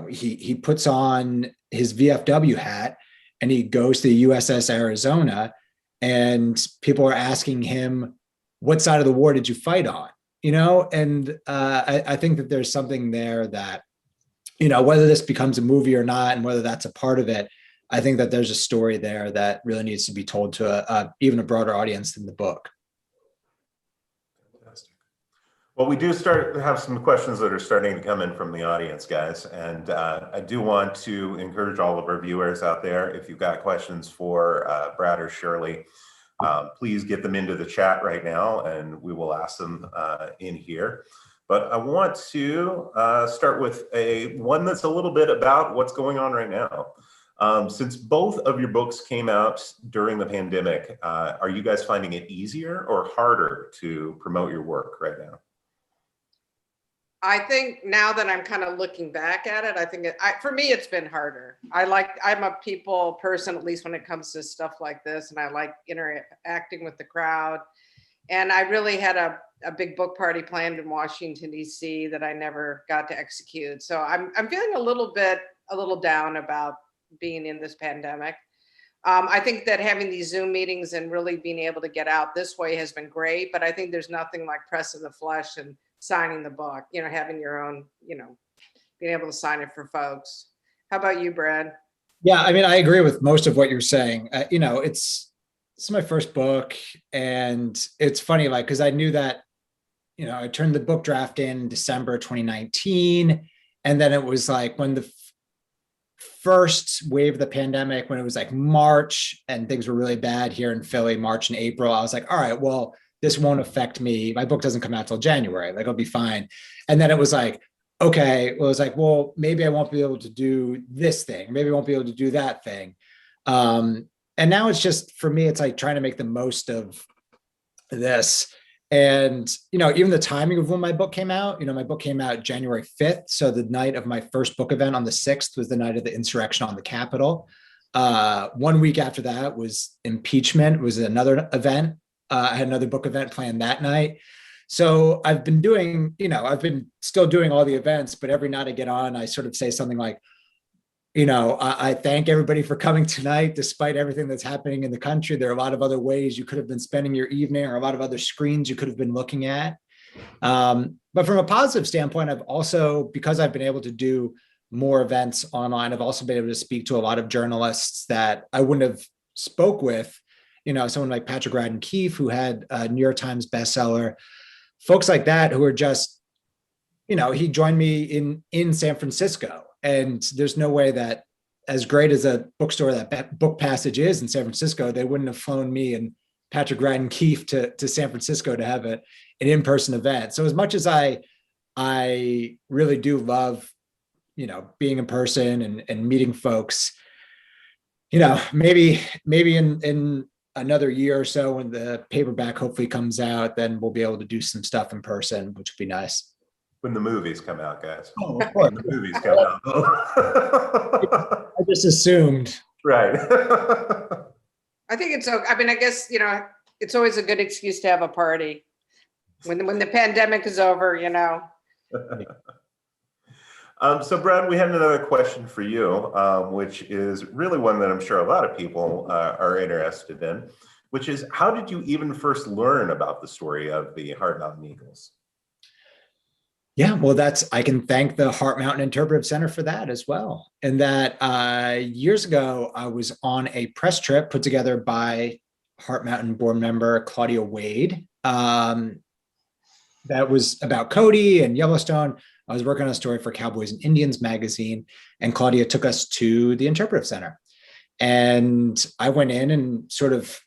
he puts on his VFW hat and he goes to the USS Arizona and people are asking him, what side of the war did you fight on? And I think that there's something there that, whether this becomes a movie or not, and whether that's a part of it, I think that there's a story there that really needs to be told to even a broader audience than the book. Well, we do have some questions that are starting to come in from the audience, guys. And I do want to encourage all of our viewers out there, if you've got questions for Brad or Shirley, please get them into the chat right now and we will ask them in here. But I want to start with one that's a little bit about what's going on right now. Since both of your books came out during the pandemic, are you guys finding it easier or harder to promote your work right now? I think now that I'm kind of looking back at it, I think for me, it's been harder. I'm a people person, at least when it comes to stuff like this, and I like interacting with the crowd. And I really had a big book party planned in Washington, D.C. that I never got to execute. So I'm feeling a little down about being in this pandemic. I think that having these Zoom meetings and really being able to get out this way has been great, but I think there's nothing like pressing the flesh and signing the book, having your own, being able to sign it for folks. How about you, Brad? Yeah, I mean, I agree with most of what you're saying. It's my first book, and it's funny, like, because I knew that, I turned the book draft in December 2019, and then it was like when the first wave of the pandemic, when it was like March and things were really bad here in Philly, March and April, I was like, all right, well, this won't affect me. My book doesn't come out till January, like I'll be fine. And then it was like, okay, well, it's like, well, maybe I won't be able to do this thing. Maybe I won't be able to do that thing. And now it's just, for me, it's like trying to make the most of this. And, even the timing of when my book came out, my book came out January 5th. So the night of my first book event on the 6th was the night of the insurrection on the Capitol. 1 week after that was impeachment, was another event. I had another book event planned that night. So I've been doing, I've been still doing all the events, but every night I get on, I sort of say something like, I thank everybody for coming tonight, despite everything that's happening in the country. There are a lot of other ways you could have been spending your evening, or a lot of other screens you could have been looking at. But from a positive standpoint, I've also, because I've been able to do more events online, I've also been able to speak to a lot of journalists that I wouldn't have spoke with, someone like Patrick Radden Keefe, who had a New York Times bestseller, folks like that, who are just, he joined me in San Francisco. And there's no way that, as great as a bookstore that Book Passage is in San Francisco, they wouldn't have flown me and Patrick Radden Keefe to San Francisco to have an in-person event. So as much as I really do love, being in person and meeting folks, maybe in another year or so, when the paperback hopefully comes out, then we'll be able to do some stuff in person, which would be nice. When the movies come out, guys. Oh, of course. When the movies come out. I just assumed. Right. I think it's okay. I mean, I guess, it's always a good excuse to have a party when the pandemic is over, So Brad, we had another question for you, which is really one that I'm sure a lot of people are interested in, which is, how did you even first learn about the story of the Heart Mountain Eagles? Yeah, well, I can thank the Heart Mountain Interpretive Center for that as well. And that years ago, I was on a press trip put together by Heart Mountain board member Claudia Wade. That was about Cody and Yellowstone. I was working on a story for Cowboys and Indians magazine, and Claudia took us to the Interpretive Center. And I went in and sort of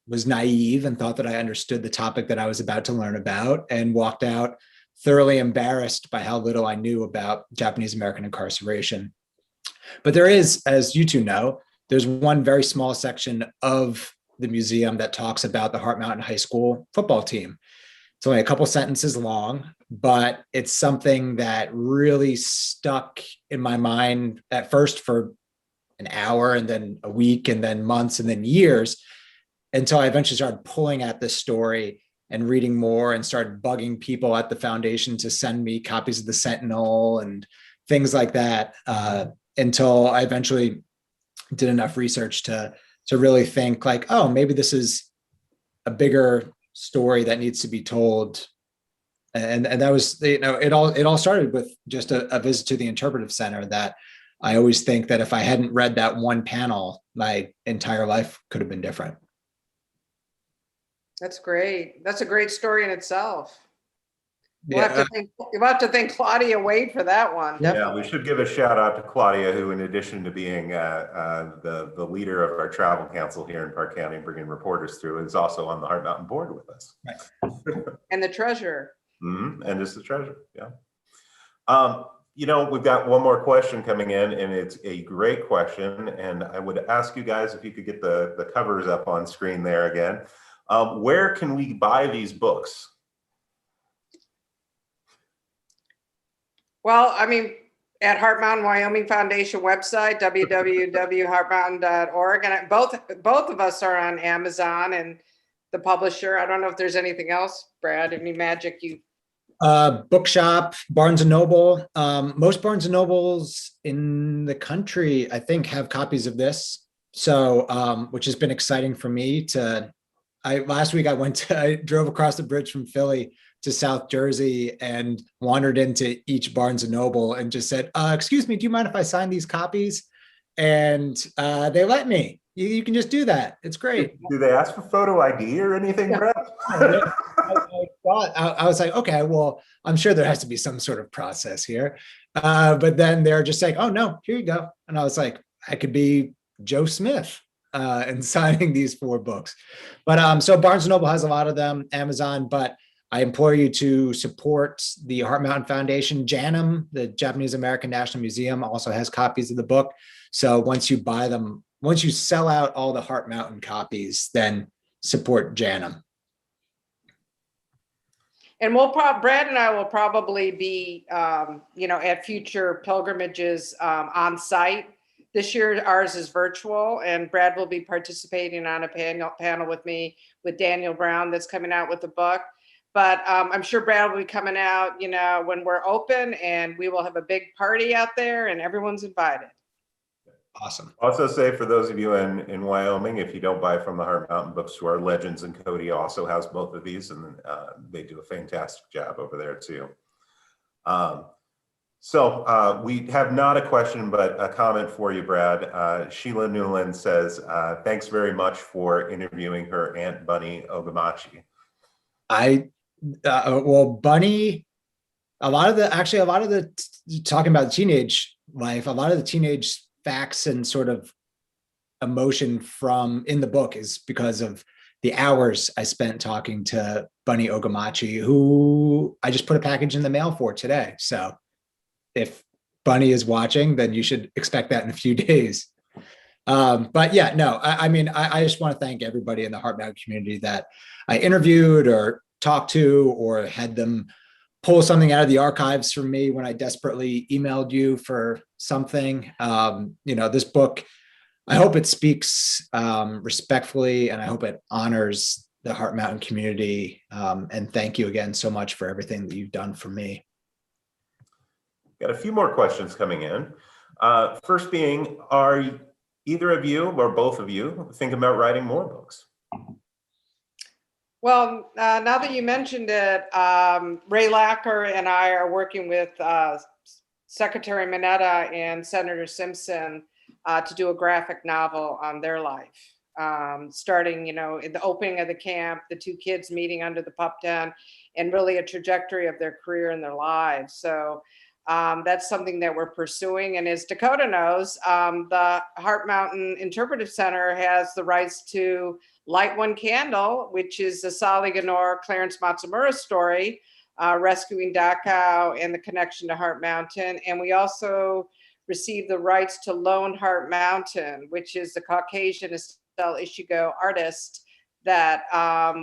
was naive and thought that I understood the topic that I was about to learn about, and walked out thoroughly embarrassed by how little I knew about Japanese American incarceration. But there is, as you two know, there's one very small section of the museum that talks about the Heart Mountain High School football team. It's only a couple sentences long, but it's something that really stuck in my mind at first for an hour, and then a week, and then months, and then years, until I eventually started pulling at this story and reading more, and started bugging people at the foundation to send me copies of the Sentinel and things like that, until I eventually did enough research to really think like, oh, maybe this is a bigger story that needs to be told. And that was, it all started with just a visit to the Interpretive Center, that I always think that if I hadn't read that one panel, my entire life could have been different. That's great. That's a great story in itself. We'll Yeah. have to thank Claudia Wade for that one. Yeah, we should give a shout out to Claudia, who, in addition to being the leader of our travel council here in Park County, bringing reporters through, is also on the Heart Mountain board with us. Right. And the treasurer. Mm-hmm. And is the treasurer, yeah. We've got one more question coming in, and it's a great question. And I would ask you guys if you could get the covers up on screen there again. Where can we buy these books? Well, I mean, at Heart Mountain Wyoming Foundation website, www.heartmountain.org. And both of us are on Amazon, and the publisher. I don't know if there's anything else, Brad, any magic you. Bookshop, Barnes and Noble. Most Barnes and Nobles in the country, I think, have copies of this. So, which has been exciting for me to, last week I drove across the bridge from Philly to South Jersey and wandered into each Barnes and Noble and just said, excuse me, do you mind if I sign these copies? And they let me. You can just do that. It's great. Do they ask for photo ID or anything, Brad? I was like, okay, well, I'm sure there has to be some sort of process here. But then they're just like, oh no, here you go. And I was like, I could be Joe Smith and signing these 4 books. But so Barnes and Noble has a lot of them, Amazon, but I implore you to support the Heart Mountain Foundation. JANM, the Japanese American National Museum, also has copies of the book. So once you buy them, once you sell out all the Heart Mountain copies, then support JANM. And Brad and I will probably be, at future pilgrimages on site. This year, ours is virtual, and Brad will be participating on a panel with me with Daniel Brown that's coming out with the book. But I'm sure Brad will be coming out, when we're open, and we will have a big party out there, and everyone's invited. Awesome. Also say for those of you in Wyoming, if you don't buy from the Heart Mountain Bookstore, Legends and Cody also has both of these, and they do a fantastic job over there too. So we have not a question, but a comment for you, Brad. Sheila Newland says, thanks very much for interviewing her Aunt Bunny Ogamachi. Well, Bunny, a lot of the talking about teenage life, a lot of the teenage facts and sort of emotion from in the book is because of the hours I spent talking to Bunny Ogamachi, who I just put a package in the mail for today. So if Bunny is watching, then you should expect that in a few days. But yeah, no, I just want to thank everybody in the Heart Mountain community that I interviewed or talked to or had them pull something out of the archives for me when I desperately emailed you for something. This book, I hope it speaks respectfully, and I hope it honors the Heart Mountain community. And thank you again so much for everything that you've done for me. Got a few more questions coming in. First being, are either of you or both of you thinking about writing more books? Well, now that you mentioned it, Ray Lacker and I are working with Secretary Mineta and Senator Simpson to do a graphic novel on their life. Starting, in the opening of the camp, the 2 kids meeting under the pup tent, and really a trajectory of their career and their lives. So that's something that we're pursuing. And as Dakota knows, the Heart Mountain Interpretive Center has the rights to Light One Candle, which is the Sali Ganor Clarence Matsumura story, rescuing Dachau and the connection to Heart Mountain. And we also received the rights to Lone Heart Mountain, which is the Caucasian Estelle Ishigo artist that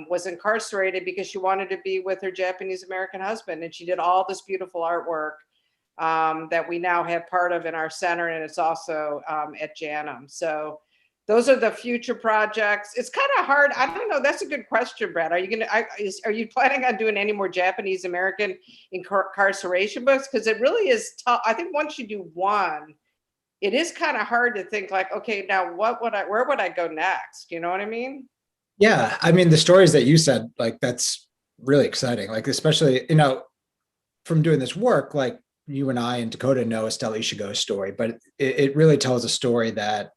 was incarcerated because she wanted to be with her Japanese American husband. And she did all this beautiful artwork that we now have part of in our center, and it's also at JANM. So those are the future projects. It's kind of hard. I don't know. That's a good question, Brad. Are you planning on doing any more Japanese American incarceration books? Because it really is tough. I think once you do one, it is kind of hard to think like, okay, now where would I go next? You know what I mean? Yeah. I mean, the stories that you said, like, that's really exciting. Like, especially, from doing this work, like you and I and Dakota know Estelle Ishigo's story, but it really tells a story that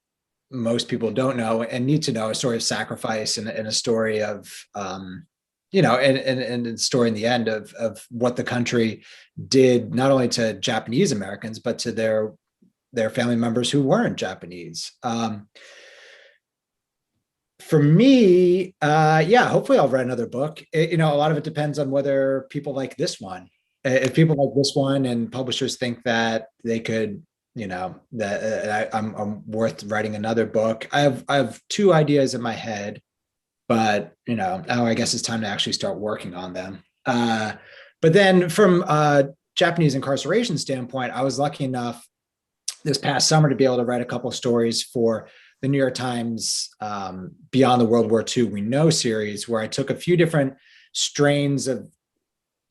most people don't know and need to know, a story of sacrifice and a story of, and a story in the end of what the country did, not only to Japanese Americans, but to their family members who weren't Japanese. For me, hopefully I'll write another book. A lot of it depends on whether people like this one. If people like this one and publishers think that they could, that I'm worth writing another book. I have 2 ideas in my head, but now I guess it's time to actually start working on them. But then from a Japanese incarceration standpoint, I was lucky enough this past summer to be able to write a couple of stories for the New York Times Beyond the World War II We Know series, where I took a few different strains of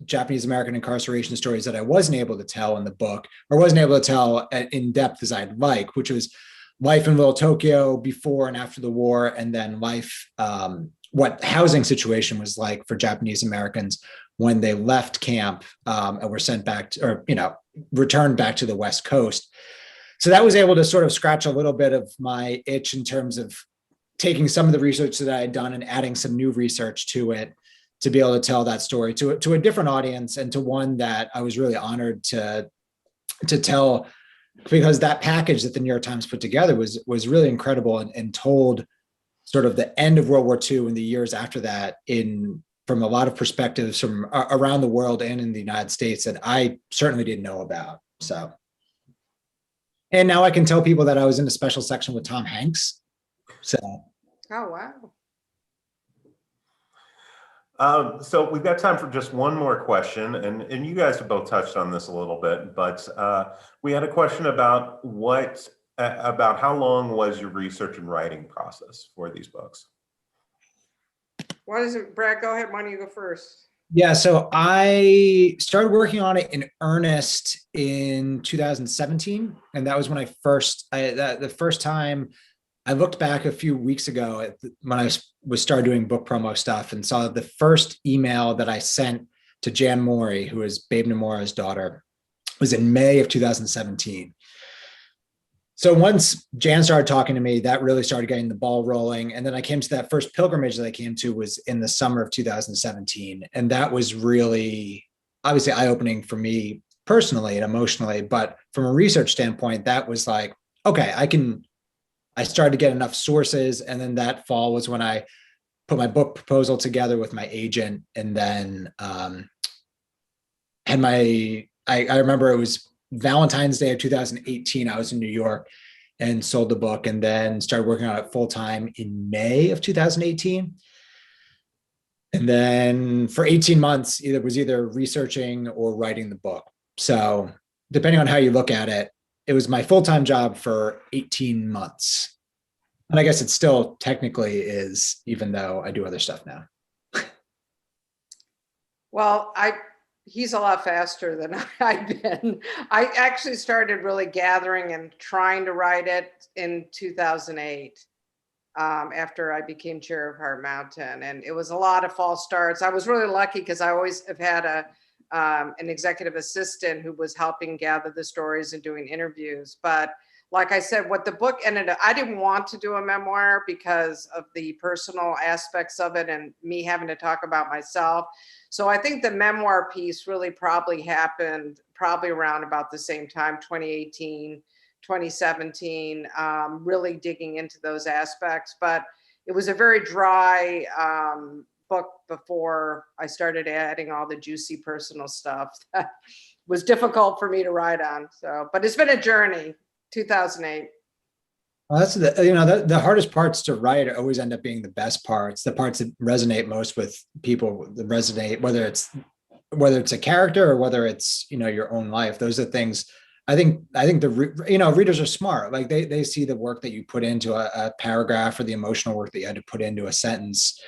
Japanese American incarceration stories that I wasn't able to tell in the book, or wasn't able to tell in depth as I'd like, which was life in Little Tokyo before and after the war, and then life, what housing situation was like for Japanese Americans when they left camp and were sent back to, or, returned back to the West Coast. So that was able to sort of scratch a little bit of my itch in terms of taking some of the research that I had done and adding some new research to it, to be able to tell that story to a different audience, and to one that I was really honored to tell, because that package that the New York Times put together was really incredible, and told sort of the end of World War II and the years after that from a lot of perspectives from around the world and in the United States that I certainly didn't know about. So, and now I can tell people that I was in a special section with Tom Hanks. So. Oh, wow. So we've got time for just one more question, and you guys have both touched on this a little bit, but we had a question about about how long was your research and writing process for these books? What is it, Brad? Go ahead. Why don't you go first? Yeah, so I started working on it in earnest in 2017, and that was when the first time I looked back a few weeks ago when I was started doing book promo stuff, and saw the first email that I sent to Jan Mori, who is Babe Nomura's daughter, was in May of 2017. So once Jan started talking to me, that really started getting the ball rolling. And then I came to that first pilgrimage that I came to was in the summer of 2017. And that was really obviously eye-opening for me personally and emotionally. But from a research standpoint, that was like, okay, I started to get enough sources. And then that fall was when I put my book proposal together with my agent. And then had I remember it was Valentine's Day of 2018. I was in New York and sold the book, and then started working on it full time in May of 2018. And then for 18 months, it was either researching or writing the book. So depending on how you look at it, it was my full-time job for 18 months. And I guess it still technically is, even though I do other stuff now. Well, he's a lot faster than I've been. I actually started really gathering and trying to write it in 2008 after I became chair of Heart Mountain. And it was a lot of false starts. I was really lucky because I always have had an executive assistant who was helping gather the stories and doing interviews. But like I said, what the book ended up, I didn't want to do a memoir because of the personal aspects of it and me having to talk about myself. So I think the memoir piece really probably happened around about the same time, 2018, 2017, really digging into those aspects. But it was a very dry book before I started adding all the juicy personal stuff that was difficult for me to write on. So, but it's been a journey. 2008. Well, that's the hardest parts to write always end up being the best parts, the parts that resonate most with people, that resonate, whether it's a character or whether it's, your own life. Those are things I think readers are smart. Like they see the work that you put into a paragraph, or the emotional work that you had to put into a sentence.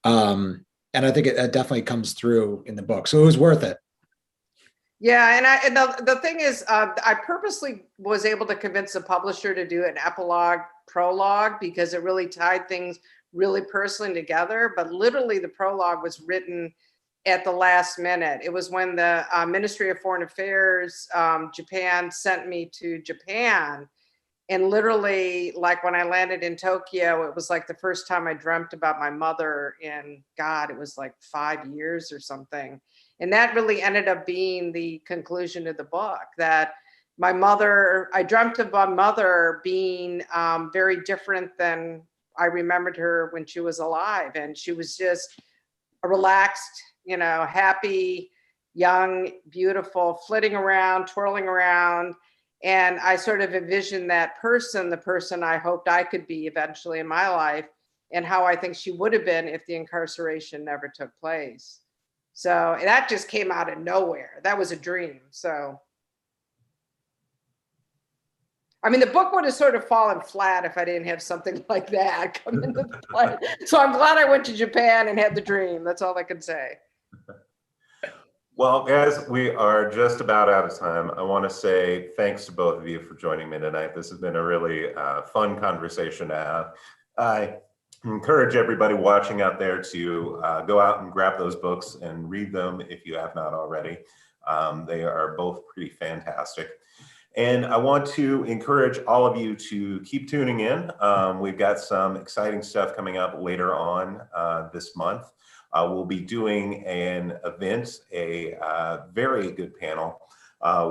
And I think it definitely comes through in the book. So it was worth it. Yeah, and the thing is, I purposely was able to convince the publisher to do an epilogue prologue because it really tied things really personally together. But literally, the prologue was written at the last minute. It was when the Ministry of Foreign Affairs, Japan, sent me to Japan. And literally, like when I landed in Tokyo, it was like the first time I dreamt about my mother in, God, it was like 5 years or something. And that really ended up being the conclusion of the book, that my mother, I dreamt of my mother being very different than I remembered her when she was alive. And she was just a relaxed, happy, young, beautiful, flitting around, twirling around. And I sort of envisioned that person, the person I hoped I could be eventually in my life, and how I think she would have been if the incarceration never took place. So that just came out of nowhere. That was a dream. So I mean, the book would have sort of fallen flat if I didn't have something like that come into the play. So I'm glad I went to Japan and had the dream. That's all I can say. Well, guys, we are just about out of time. I want to say thanks to both of you for joining me tonight. This has been a really fun conversation to have. I encourage everybody watching out there to go out and grab those books and read them if you have not already. They are both pretty fantastic. And I want to encourage all of you to keep tuning in. We've got some exciting stuff coming up later on this month. We'll be doing an event, a very good panel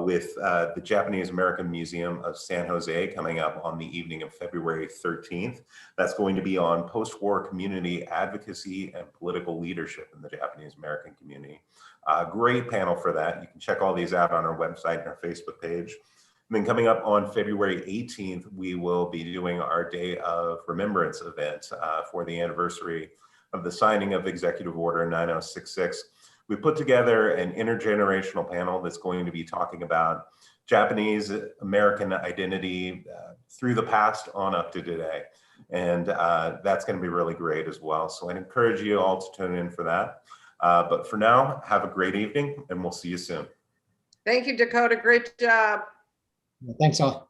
with the Japanese American Museum of San Jose coming up on the evening of February 13th. That's going to be on post-war community advocacy and political leadership in the Japanese American community. Great panel for that. You can check all these out on our website and our Facebook page. And then coming up on February 18th, we will be doing our Day of Remembrance event for the anniversary of the signing of Executive Order 9066. We put together an intergenerational panel that's going to be talking about Japanese American identity through the past on up to today. And that's going to be really great as well. So I encourage you all to tune in for that. But for now, have a great evening and we'll see you soon. Thank you, Dakota. Great job. Thanks all.